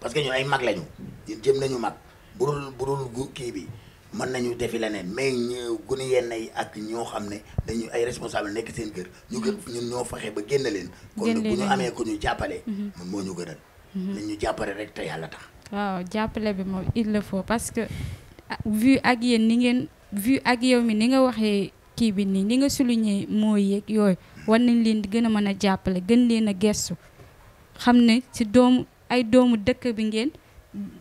parce que ñun ay mag lañu ñun jëm nañu mag burul kii bi. mën nañu defi leneen mais ñu gune yenn yi ak ñoo xam ne dañu ay responsable nekk seen kër ñu gën ñun ñoo fexe ba génn leen kon bu ñu amee ko ñu jàppale mun moo ñu gënal nañ ñu jàppale rek te yàlla tax waaw jàppale bi moom il le faut parce que vu ak yéen ni ngeen vu ak yow mi ni nga waxee kii bi nii ni nga souligné mooy yeeg yooyu war nañ leen di gën a mën a jàppale gën leen a gestu xam ne ci doomu dëkk bi ngeen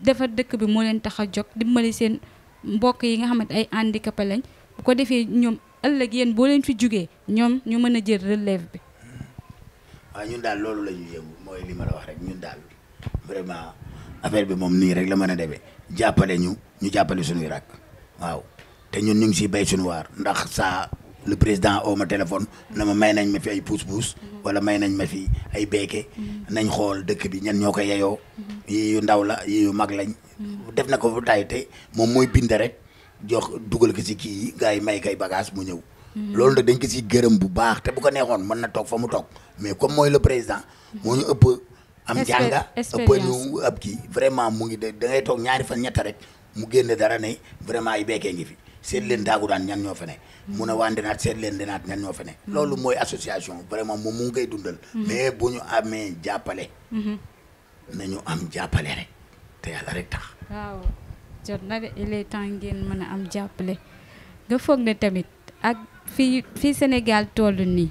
defar dëkk bi moo leen tax a jóg dimbali seen mbokk yi nga xamante ay handicapé lañ bu ko defee ñoom ëllëg yéen boo leen fi jugee ñoom ñu mën a jël relève bi. waaw ñun daal loolu la ñuy yëngu mooy li ma la wax rek ñun daal vraiment affaire bi moom nii rek la mën a demee jàppale ñu jàppale suñuy rak waaw te ñun ñu ngi siy béy suñu waar ndax saa le président oo ma téléphone na ma may nañ ma fi ay pousse-pousse wala may nañ ma fi ay beeke nañ xool dëkk bi ñan ñoo ko yeyoo yi yu ndaw la yi yu mag lañ. def na ko bu tay te moom mooy bind rek jox dugal ko si kii yi gars yi may kay bagage mu ñëw. loolu nag dañ ko si gërëm bu baax te bu ko neexoon mën na toog fa mu toog mais comme mooy le président moo ñu ëpp am jànga ëpp ñu ab kii vraiment mu ngi da ngay toog ñaari fan ñetta rek mu génne dara ne vraiment ay beekee ngi fi seet leen daagu daan ñan ñoo fa ne mun a waan denaat seet leen denaat ñan ñoo fa ne loolu mooy association vraiment moom mu ngi koy dundal mais bu ñu amee jàppale nañu am jàppale rek te yàlla rek tax. waaw jot na de il est temps ngeen mën a am jàppale nga foog ne tamit ak fii Sénégal toll nii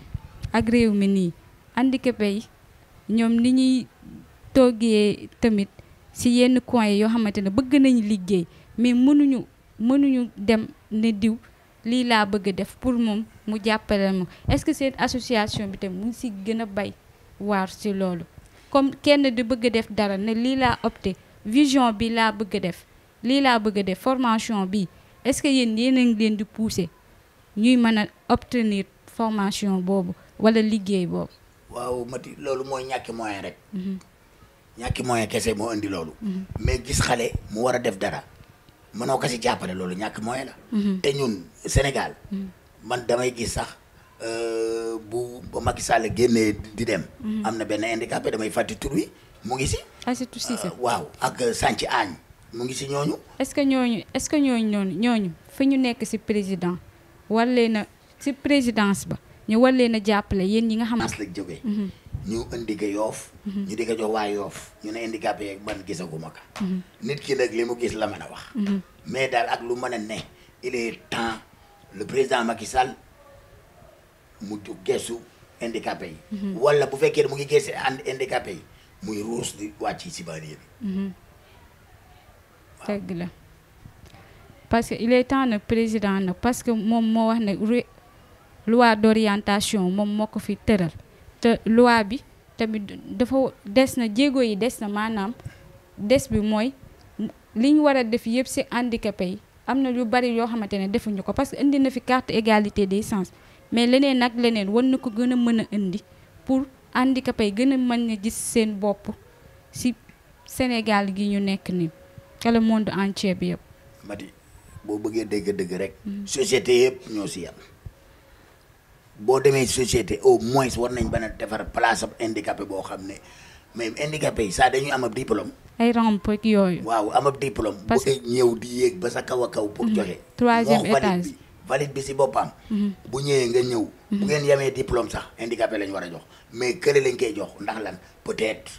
ak réew mi nii handicapé yi ñoom ni ñuy toggee tamit ci yenn coin yoo xamante ne bëgg nañu liggéey mais mënuñu dem ne diw lii laa bëgg def pour moom mu jàppale moom est-ce que seen association bi tamit mu ngi ci gën a bay waar ci loolu comme kenn di bëgg def dara ne lii laa opté vision bi laa bëgg def lii laa bëgg def formation bi est-ce que yéen a ngi leen di pousser ñuy mën a obtenir formation boobu wala liggéey boobu. waaw Mati loolu mooy ñàkki moyen rek. ñàkki moyen kese moo indi loolu. mais gis xale mu war a def dara mënoo ko si jàppale loolu ñàkk moyen la. te ñun Sénégal. man damay gis sax bu Macky Sall génnee di dem. am na benn handicapé damay fàtte tur wi mu ngi si. Aïssatou Cissé waaw ak Santhi Agne mu ngi si ñooñu. est-ce que ñooñu fi ñu nekk si président war leen a si présidence ba ñu war leen a jàppale yéen ñi nga xam. la jógee. ñu indi ko Yoof. ñu di ko jox waa Yoof ñu ne handicapé yeeg man gisaguma ko. nit ki nag li mu gis la mën a wax. mais daal ak lu mën a ne il est temps le président Macky Sall mu gestu handicapé yi. wala bu fekkee mu ngi gestu handicapé yi. muy ruus di wàcc ci banlieue bi. dëgg la parce que il est temps nag président nag parce que moom moo wax ne loi d'orientation moom moo ko fi tëral te loi bi tamit dafa des na jéego yi des na maanaam des bi mooy li ñu war a def yëpp ci handicapé yi am na lu bari yoo xamante ne defuñu ko parce que indi na fi carte égalité des chances mais leneen nag leneen war na ko gën a mën a indi pour handicapé yi gën a mën a gis seen bopp ci Sénégal gi ñu nekk nii que le monde entier bi yëpp. Mati boo bëggee dégg-dëgg rek. société yëpp ñoo si yam boo demee société au moins war nañ ba a defar place ab handicapé boo xam ne mais handicapé yi saa dañuy am ab diplôme. ay rampe ak yooyu. waaw am ab diplôme. bu ñëw di yéeg ba sa kaw a kaw. pour joxe. 3e étage valide bi si boppam. bu ñëwee nga ñëw. bu ngeen yamee diplôme sax handicapé lañ war a jox mais kële lañ koy jox ndax lan peut-être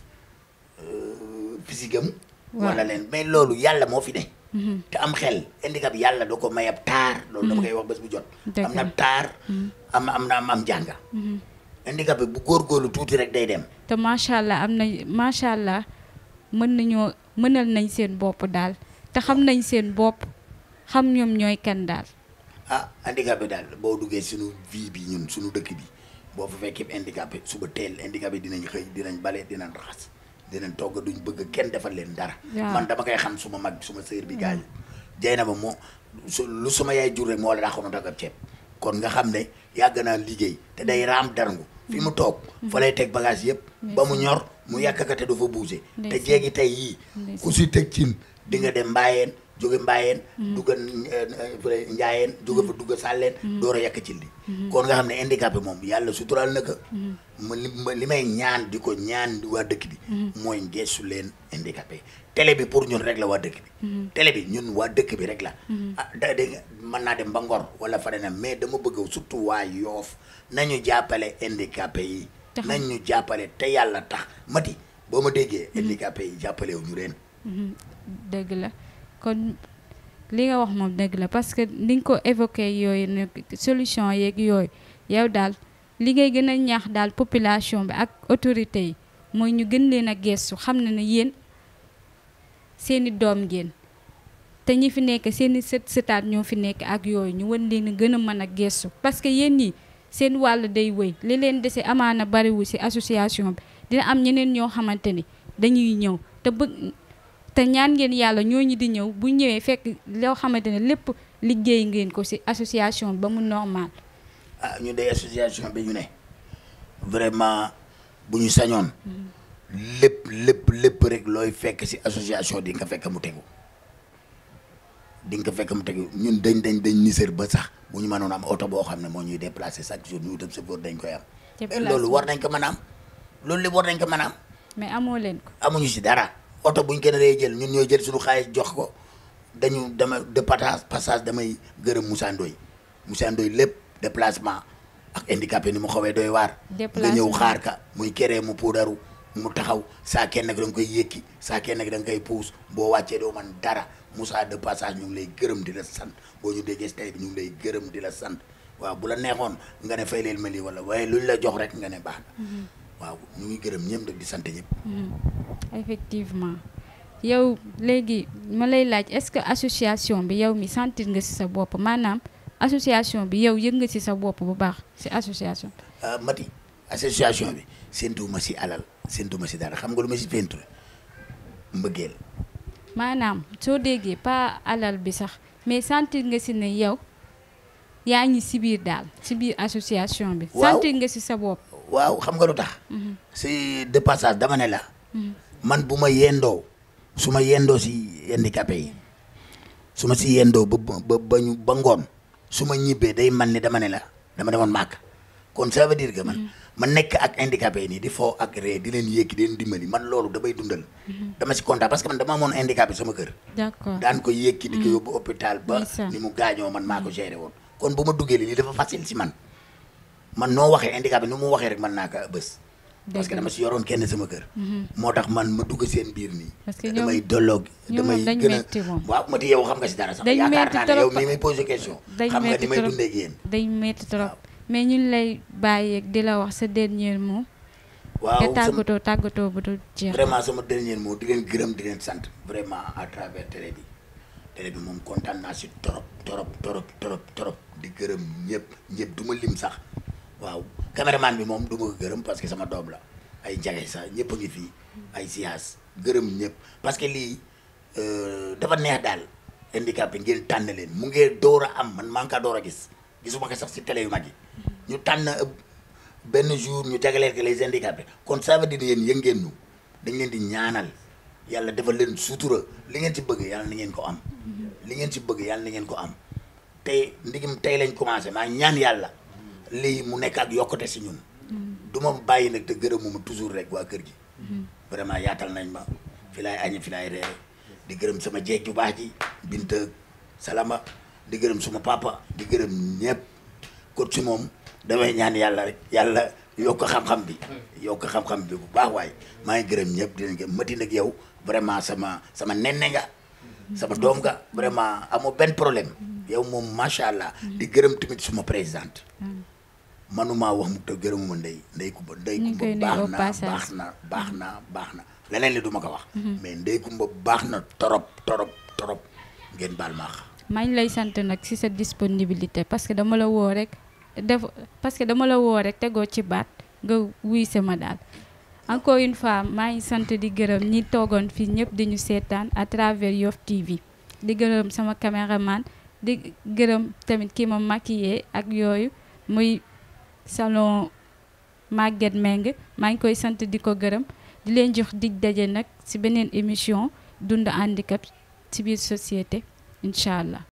physique am. wala leen mais loolu yàlla moo fi ne. te am xel handicap yàlla doo ko may ab taar. loolu dama koy wax bés bu jot. am na taar. am jànga. handicapé bu góorgóorlu tuuti rek day dem. te macha allah mënal nañ seen bopp daal te xam nañ seen bopp xam ñoom ñooy kan daal. handicapé daal boo duggee suñu vie bi ñun suñu dëkk bi boo fa fekkee handicapé suba teel handicapé dinañ xëy dinañ bale dinañ raxas dinañ togg duñ bëgg kenn defal leen dara. man dama koy xam suma mag suma sœur bi gaañu. jey na ba moo lu suma yaay jur rek moo la daaxoon togg ab ceeb kon nga xam ne yàgg naa liggéey te day raam darangu fi mu toog fa lay teg bagage yëpp ba mu ñor mu yàkk te du fa bouger te jéegi tey yii ku si teg cin di nga dem mbaayeen jóge mbaayeen dugga njaayeen jóge fa dugga sàlleen door a yàkk cin li kon nga xam ne handicapé moom yàlla suturaal na ko li may ñaan di ko ñaan waa dëkk bi mooy geesu leen handicapé télé bi pour ñun rek la waa dëkk bi télé bi ñun waa dëkk bi rek la dégg mën naa dem ba Ngor wala feneen mais dama bëgg surtout waa Yoof nañu jàppale handicapé yi nañu jàppale te yàlla tax mati boo ma déggee handicapé yi jàppale wu ñu leen dëgg la kon li nga wax moom dëgg la parce que ni nga ko évoqué yooyu nag solution yeeg yooyu yow daal li ngay gën a ñaax daal population bi ak autorité yi mooy ñu gën leen a gestu xam na ne yéen seeni doom ngeen te ñi fi nekk seeni sëtaat ñoo fi nekk ak yooyu ñu wan leen gën a mën a gestu parce que yéen ñi seen wàll day wëy li leen dese amaana bariwul ci association bi dina am ñeneen ñoo xamante ni dañuy ñëw te ñaan ngeen yàlla ñooñu di ñëw bu ñëwee fekk loo xamante ne lépp liggéey ngeen ko ci association bi ba mu normal. ñu de association bi ñu ne vraiment bu ñu sañoon lépp rek looy fekk ci association di nga fekk mu tegu ñun dañ nisër ba sax bu ñu mënoon am oto boo xam ne moo ñuy déplacer chaque jour ñu wutam chauffeur dañ koy am. loolu war nañ ko mën a am loolu lépp war nañ ko mën a am. mais amoo leen ko. amuñu ci dara. oto buñ kenn ree jël ñun ñooy jël suñu xaalis jox ko dama de passage damay gërëm Moussa Ndoye lépp déplacement ak handicapé ni mu xawee doy waar nga ñëw xaar ka muy keree mu puudaru mu taxaw saa kenn nag da nga koy yëkki saa kenn nag da nga koy puus boo wàccee doo man dara Moussa de passage ñu ngi lay gërëm di la sant boo ñu déggee tey bi ñu ngi lay gërëm di la sant waaw bu la neexoon nga ne fay leen ma lii wala waaye luñ la jox rek nga ne baax na waaw ñu ngi gërëm ñëpp nag di sant ñëpp. effectivement yow léegi ma lay laaj est-ce que association bi yow mi sentir nga ci sa bopp maanaam association bi yow yëg nga ci sa bopp bu baax ci association bi. Mati association bi séntuwuma ci alal séntuwuma ci dara xam nga lu ma ci peinture mbëggeel. maanaam soo déggee pas alal bi sax mais sentir nga ci ne yow yaa ngi ci biir daal ci biir association bi. sentir nga ci sa bopp. waaw xam nga lu tax. si de passage dama ne la. man bu ma yendoo su ma yendoo si handicapé yi su ma si yendoo ba ngoon su ma ñibbee day man ni dama ne la dama demoon màkk kon ça veut dire que man nekk ak handicapé yi nii di foo ak ree di leen yékki di leen dimbali man loolu damay dundal. dama si kontaan parce que man dama amoon handicapé sama kër. d'accord daan ko yékki di ko yóbbu hôpital ba ni mu gaañoo man maa ko géré woon kon bu ma duggee lii dafa facile si man. man noo waxee handicapé ni mu waxee rek mën naa ko bës parce que dama si yoroon kenn sama kër moo tax man ma dugg seen biir nii damay dolloog damay gën a waaw ma ti yow xam nga si dara sax yaakaar naa ne yow mii may posé question xam nga ni may dundee ak yéen day métti trop mais ñun lay bàyyi di la wax sa dernier mot waaw te tàggatoo bu dul jeex vraiment sama dernier mot di leen gërëm di leen sant vraiment à travers télé bi moom kontaan naa si trop di gërëm ñëpp du ma lim sax waaw caméraman bi moom du ma ko gërëm parce que sama doom la ay njage sax ñëpp a ngi fii ay siyaas gërëm ñëpp parce que lii dafa neex daal handicapé ngeen tànn leen mu ngee door a am man maa ngi kaa door a gisuma ko sax si télé yu mag yi ñu tànn benn jour ñu jagleel ko les handicapés kon ça veut dire yéen yëg ngeen ñu dañ leen di ñaanal yàlla defal leen sutura li ngeen ci bëgg yàlla na ngeen ko am li ngeen si bëgg yàlla na ngeen ko am tey ndigim tey lañ commencé maa ñaan yàlla lii mu nekk ak yokkute si ñun du ma bàyyi nag te gërëmuma toujours rek waa kër gi vraiment yaatal nañ ma fi laay añi fi laay reere di gërëm sama jeeg ju baax ji Binta Salama di gërëm suma papa di gërëm ñëpp kot si moom damay ñaan yàlla rek yàlla yokk xam-xam bi bu baax waaye maa ngi gërëm ñëpp dinañ gërëm mati nag yow vraiment sama nenne nga sama doom nga vraiment amoo benn problème yow moom macha allah di gërëm tamit suma présidente manuma wax mu te gërëmuma ndey Kumba baax na leneen li duma ko wax mais Ndey Kumba baax na torop ngeen baal maax maa ngi lay sant nag ci sa disponibilité parce que dama la woo rek tegoo ci baat nga wuy sama daal encore une fois maa ngi sant di gërëm ñi toogoon fii ñëpp di ñu seetaan à travers Yoff TV di gërëm sama caméraman di gërëm tamit kii ma maquillé ak yooyu muy salon Maguette Meng maa ngi koy sant di ko gërëm di leen jox dig daje nag ci beneen émission dund handicap ci biir société incha allah.